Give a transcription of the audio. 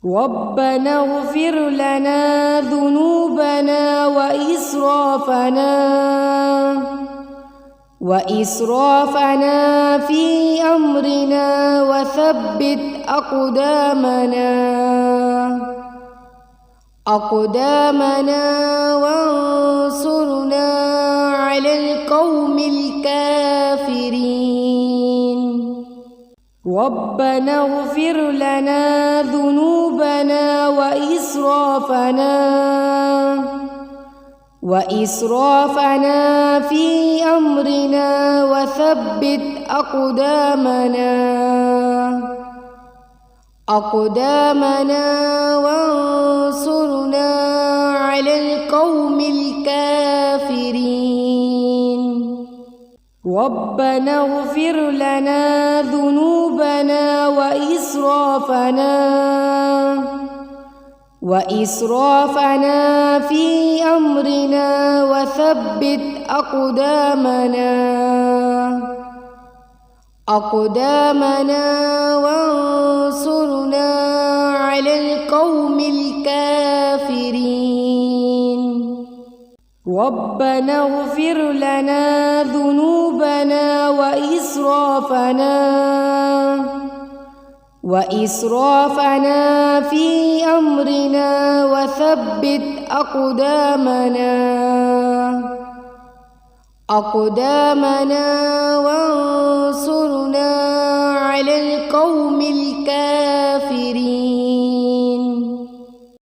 ربنا اغفر لنا ذنوبنا وإسرافنا في أمرنا وثبت أقدامنا وانصرنا على القوم الكافرين. ربنا اغفر لنا ذنوبنا وإسرافنا في أمرنا وثبت أقدامنا وانصرنا على القوم الكافرين. ربنا اغفر لنا ذنوبنا وإسرافنا في أمرنا وثبت أقدامنا وانصرنا على القوم الكافرين. ربنا اغفر لنا ذنوبنا وإسرافنا في أمرنا وثبت أقدامنا